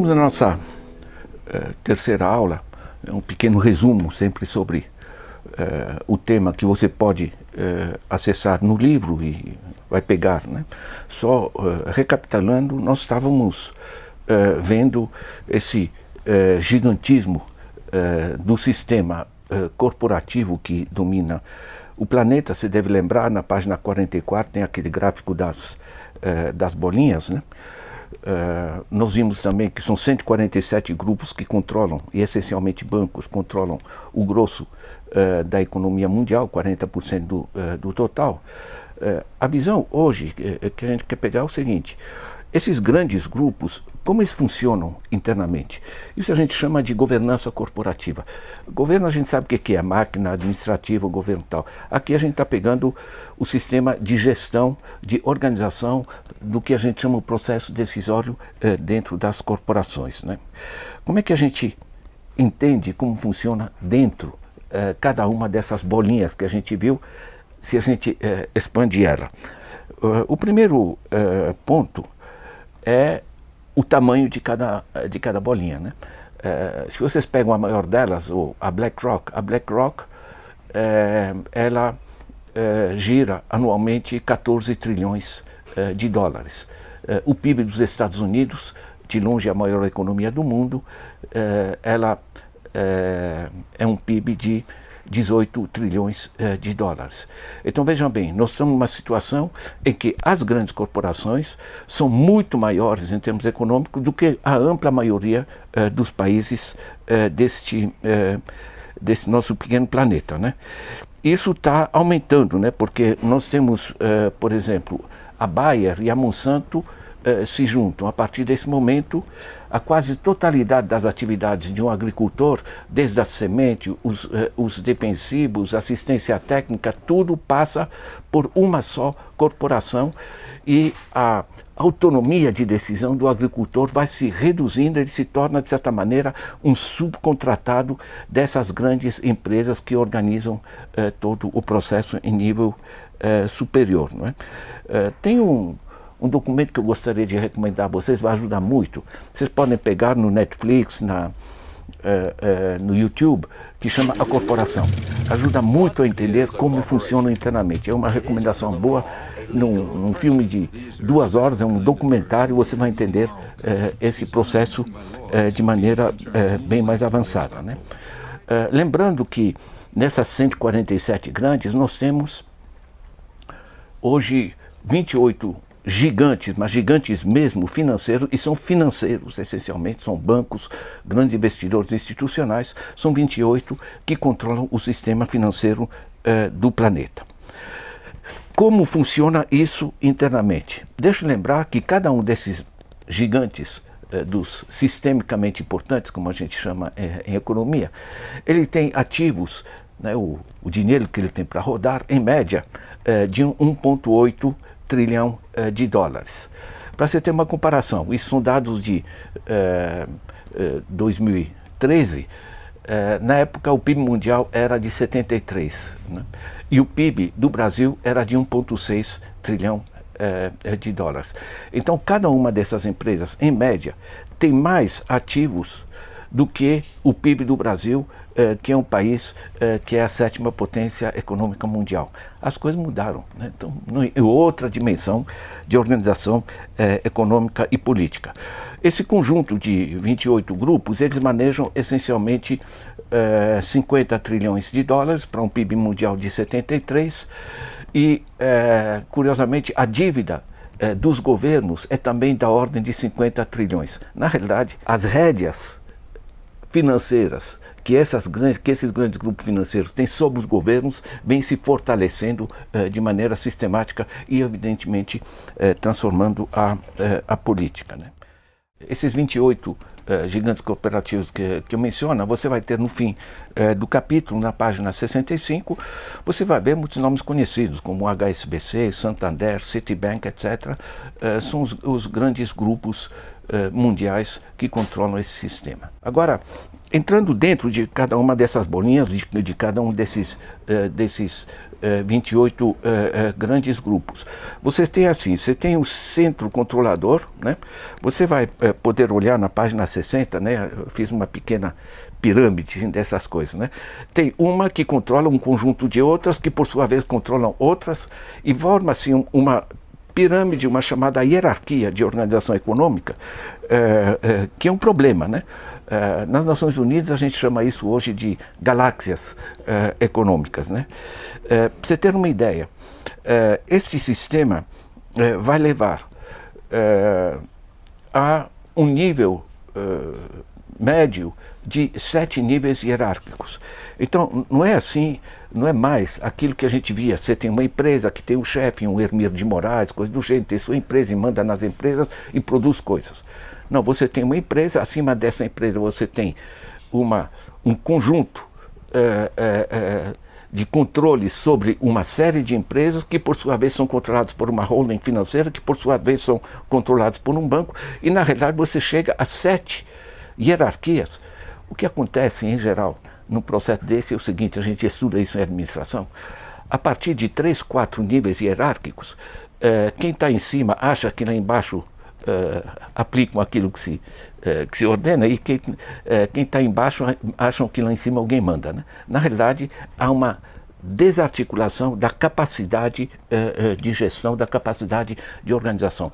Vamos à nossa terceira aula, um pequeno resumo sempre sobre o tema que você pode acessar no livro e vai pegar, né? Só recapitulando, nós estávamos vendo esse gigantismo do sistema corporativo que domina o planeta. Você deve lembrar, na página 44 tem aquele gráfico das bolinhas, né? Nós vimos também que são 147 grupos que controlam, e essencialmente bancos, controlam o grosso da economia mundial, 40% do total. A visão hoje que a gente quer pegar é o seguinte: esses grandes grupos, como eles funcionam internamente? Isso a gente chama de governança corporativa. Governo, a gente sabe o que é máquina administrativa, governo tal. Aqui a gente está pegando o sistema de gestão, de organização, do que a gente chama o processo decisório dentro das corporações, né? Como é que a gente entende como funciona dentro cada uma dessas bolinhas que a gente viu, se a gente expande ela? O primeiro ponto é o tamanho de cada bolinha, né? Se vocês pegam a maior delas, a BlackRock, ela gira anualmente 14 trilhões de dólares. O PIB dos Estados Unidos, de longe a maior economia do mundo, ela é um PIB de 18 trilhões de dólares. Então vejam bem, nós estamos numa situação em que as grandes corporações são muito maiores em termos econômicos do que a ampla maioria dos países desse nosso pequeno planeta, né? Isso está aumentando, né? Porque nós temos, por exemplo, a Bayer e a Monsanto se juntam. A partir desse momento, a quase totalidade das atividades de um agricultor, desde a semente, os defensivos, assistência técnica, tudo passa por uma só corporação, e a autonomia de decisão do agricultor vai se reduzindo. Ele se torna, de certa maneira, um subcontratado dessas grandes empresas que organizam todo o processo em nível superior, não é? Tem um documento que eu gostaria de recomendar a vocês, vai ajudar muito. Vocês podem pegar no Netflix, no YouTube, que chama A Corporação. Ajuda muito a entender como funciona internamente. É uma recomendação boa. Num filme de 2 horas, é um documentário, você vai entender esse processo de maneira bem mais avançada, né? Lembrando que nessas 147 grandes, nós temos hoje 28 gigantes, mas gigantes mesmo, financeiros, e são financeiros essencialmente, são bancos, grandes investidores institucionais, são 28 que controlam o sistema financeiro do planeta. Como funciona isso internamente? Deixa eu lembrar que cada um desses gigantes, dos sistemicamente importantes, como a gente chama em economia, ele tem ativos, né, o dinheiro que ele tem para rodar, em média, de 1,8 trilhão de dólares. Para você ter uma comparação, isso são dados de 2013, na época o PIB mundial era de 73, né? E o PIB do Brasil era de 1,6 trilhão de dólares. Então cada uma dessas empresas, em média, tem mais ativos do que o PIB do Brasil, que é um país que é a 7ª potência econômica mundial. As coisas mudaram, né? Então, é outra dimensão de organização econômica e política. Esse conjunto de 28 grupos, eles manejam essencialmente 50 trilhões de dólares para um PIB mundial de 73, e, curiosamente, a dívida dos governos é também da ordem de 50 trilhões. Na realidade, as rédeas financeiras que esses grandes grupos financeiros têm sobre os governos vêm se fortalecendo de maneira sistemática e, evidentemente, transformando a política, né? Esses 28 gigantes cooperativos que eu menciono, você vai ter no fim do capítulo, na página 65, você vai ver muitos nomes conhecidos, como HSBC, Santander, Citibank, etc. São os grandes grupos mundiais que controlam esse sistema. Agora, entrando dentro de cada uma dessas bolinhas, de cada um desses 28 grandes grupos. Vocês têm assim, você tem o centro controlador, né? Você vai poder olhar na página 60, né? Eu fiz uma pequena pirâmide dessas coisas, né? Tem uma que controla um conjunto de outras, que por sua vez controlam outras, e forma-se uma pirâmide, uma chamada hierarquia de organização econômica, que é um problema, né? Nas Nações Unidas a gente chama isso hoje de galáxias econômicas, né? Para você ter uma ideia, este sistema vai levar a um nível médio de 7 níveis hierárquicos. Então, não é assim, não é mais aquilo que a gente via. Você tem uma empresa que tem um chefe, um Hermílio de Moraes, coisa do jeito, tem sua empresa e manda nas empresas e produz coisas. Não, você tem uma empresa, acima dessa empresa você tem um conjunto de controles sobre uma série de empresas que por sua vez são controlados por uma holding financeira, que por sua vez são controlados por um banco, e na realidade você chega a 7 hierarquias. O que acontece em geral num processo desse é o seguinte, a gente estuda isso em administração, a partir de 3, 4 níveis hierárquicos, quem está em cima acha que lá embaixo aplicam aquilo que se ordena, e quem está embaixo acham que lá em cima alguém manda, né? Na realidade, há uma desarticulação da capacidade de gestão, da capacidade de organização.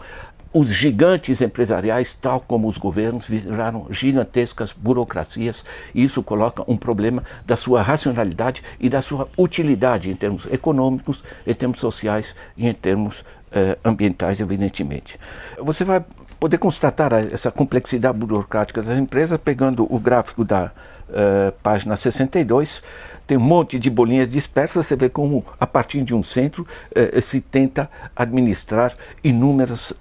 Os gigantes empresariais, tal como os governos, viraram gigantescas burocracias, e isso coloca um problema da sua racionalidade e da sua utilidade em termos econômicos, em termos sociais e em termos ambientais, evidentemente. Você vai poder constatar essa complexidade burocrática das empresas pegando o gráfico da página 62, tem um monte de bolinhas dispersas, você vê como a partir de um centro se tenta administrar inúmeras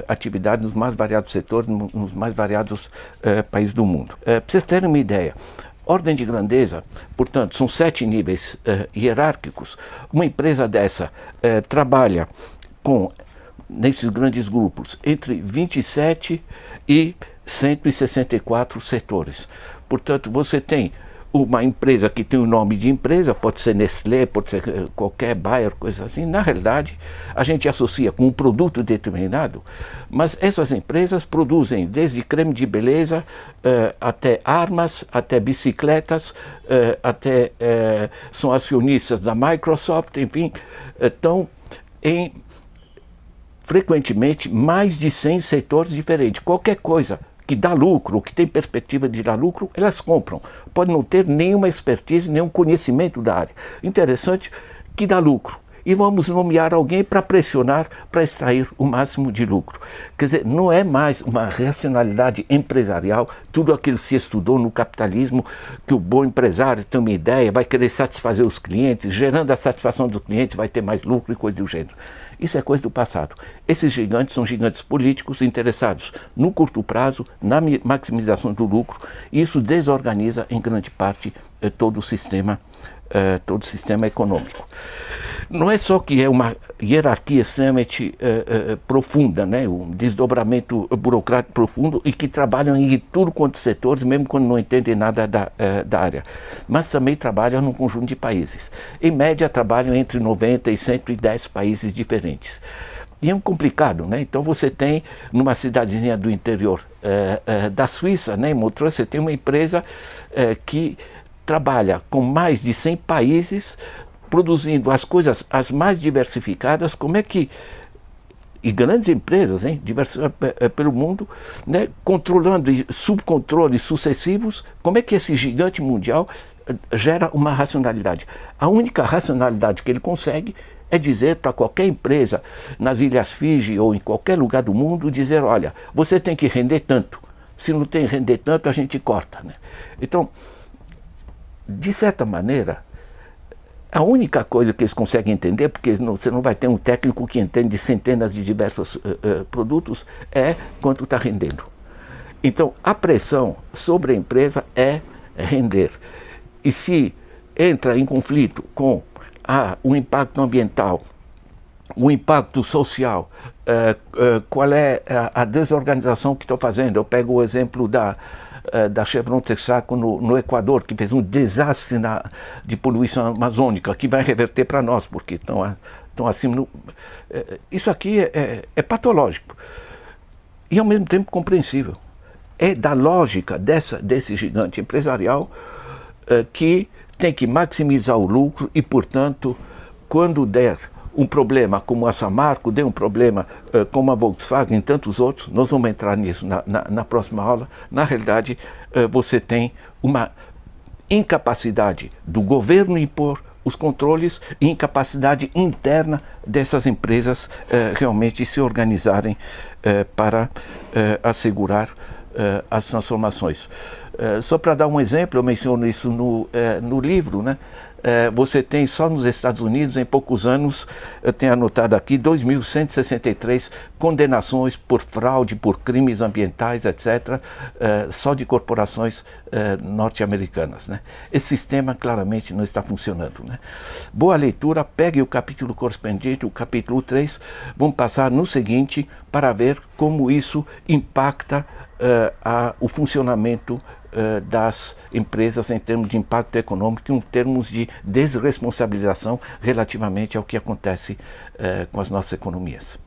atividades nos mais variados setores, nos mais variados países do mundo. Para vocês terem uma ideia, ordem de grandeza, portanto, são 7 níveis hierárquicos. Uma empresa dessa trabalha com, nesses grandes grupos, entre 27 e 164 setores. Portanto, você tem uma empresa que tem o nome de empresa, pode ser Nestlé, pode ser qualquer Bayer, coisa assim. Na realidade, a gente associa com um produto determinado, mas essas empresas produzem desde creme de beleza até armas, até bicicletas, até são acionistas da Microsoft, enfim, estão em frequentemente mais de 100 setores diferentes. Qualquer coisa que dá lucro, que tem perspectiva de dar lucro, elas compram. Pode não ter nenhuma expertise, nenhum conhecimento da área. Interessante que dá lucro. E vamos nomear alguém para pressionar, para extrair o máximo de lucro. Quer dizer, não é mais uma racionalidade empresarial, tudo aquilo que se estudou no capitalismo, que o bom empresário tem uma ideia, vai querer satisfazer os clientes, gerando a satisfação do cliente, vai ter mais lucro e coisa do gênero. Isso é coisa do passado. Esses gigantes são gigantes políticos interessados no curto prazo, na maximização do lucro, e isso desorganiza em grande parte todo o sistema econômico. Não é só que é uma hierarquia extremamente profunda, né? Um desdobramento burocrático profundo, e que trabalham em tudo quanto setores, mesmo quando não entendem nada da área, mas também trabalham num conjunto de países. Em média, trabalham entre 90 e 110 países diferentes. E é um complicado, né? Então você tem, numa cidadezinha do interior da Suíça, né, em Montreux, você tem uma empresa que trabalha com mais de 100 países, produzindo as coisas as mais diversificadas. Como é que, e grandes empresas, hein, pelo mundo, né, controlando subcontroles sucessivos, como é que esse gigante mundial gera uma racionalidade? A única racionalidade que ele consegue é dizer para qualquer empresa nas Ilhas Fiji ou em qualquer lugar do mundo, dizer, olha, você tem que render tanto, se não tem que render tanto a gente corta, né? Então, de certa maneira, a única coisa que eles conseguem entender, porque você não vai ter um técnico que entende de centenas de diversos produtos, é quanto está rendendo. Então, a pressão sobre a empresa é render. E se entra em conflito com o impacto ambiental, o impacto social, qual é a desorganização que estou fazendo? Eu pego o exemplo da Chevron Texaco no Equador, que fez um desastre de poluição amazônica, que vai reverter para nós, porque estão acima. Isso aqui é patológico e ao mesmo tempo compreensível. É da lógica desse gigante empresarial que tem que maximizar o lucro e, portanto, quando der um problema como a Samarco, deu um problema como a Volkswagen e tantos outros, nós vamos entrar nisso na próxima aula. Na realidade, você tem uma incapacidade do governo impor os controles e incapacidade interna dessas empresas realmente se organizarem para assegurar as transformações. Só para dar um exemplo, eu menciono isso no livro, né? Você tem só nos Estados Unidos, em poucos anos, eu tenho anotado aqui, 2.163 condenações por fraude, por crimes ambientais, etc., só de corporações norte-americanas, né? Esse sistema claramente não está funcionando, né? Boa leitura, pegue o capítulo correspondente, o capítulo 3, vamos passar no seguinte para ver como isso impacta o funcionamento das empresas em termos de impacto econômico, em termos de desresponsabilização relativamente ao que acontece com as nossas economias.